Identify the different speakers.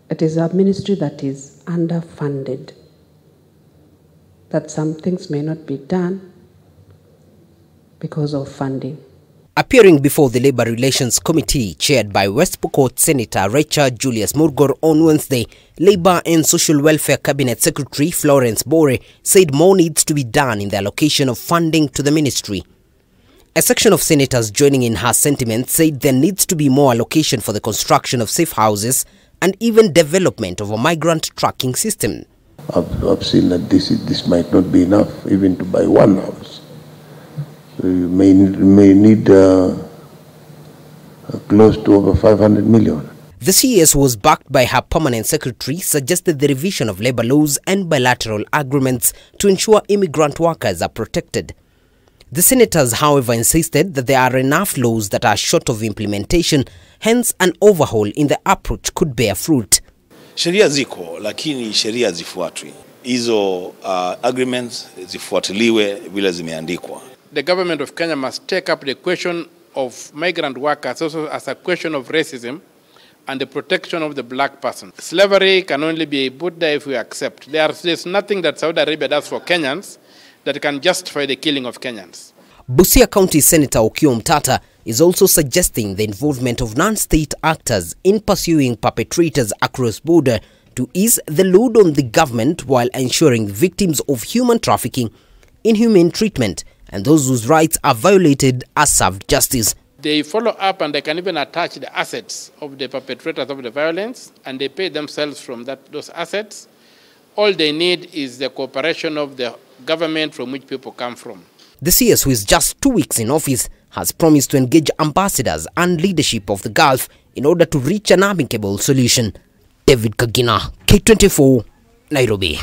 Speaker 1: It is a ministry that is underfunded, that some things may not be done because of funding.
Speaker 2: Appearing before the Labour Relations Committee chaired by West Pokot Senator Richard Julius Murgor on Wednesday, Labour and Social Welfare Cabinet Secretary Florence said more needs to be done in the allocation of funding to the ministry. A section of senators joining in her sentiment said there needs to be more allocation for the construction of safe houses and even development of a migrant tracking system.
Speaker 3: I've seen that this might not be enough even to buy one house. You may need close to over 500 million.
Speaker 2: The CS was backed by her permanent secretary, suggested the revision of labour laws and bilateral agreements to ensure immigrant workers are protected. The senators, however, insisted that there are enough laws that are short of implementation, hence an overhaul in the approach could bear fruit.
Speaker 4: Sheria ziko, lakini sheria zifuatwi. Hizo agreements zifuatiliwe vile zimeandikwa.
Speaker 5: The government of Kenya must take up the question of migrant workers also as a question of racism and the protection of the black person. Slavery can only be put there if we accept. There's nothing that Saudi Arabia does for Kenyans that can justify the killing of Kenyans.
Speaker 2: Busia County Senator Okiya Omtata is also suggesting the involvement of non-state actors in pursuing perpetrators across border to ease the load on the government while ensuring victims of human trafficking, inhumane treatment, and those whose rights are violated are served justice.
Speaker 5: They follow up and they can even attach the assets of the perpetrators of the violence, and they pay themselves from those assets. All they need is the cooperation of the government from which people come from.
Speaker 2: The CS, who is just 2 weeks in office, has promised to engage ambassadors and leadership of the Gulf in order to reach an amicable solution. David Kagina, K24, Nairobi.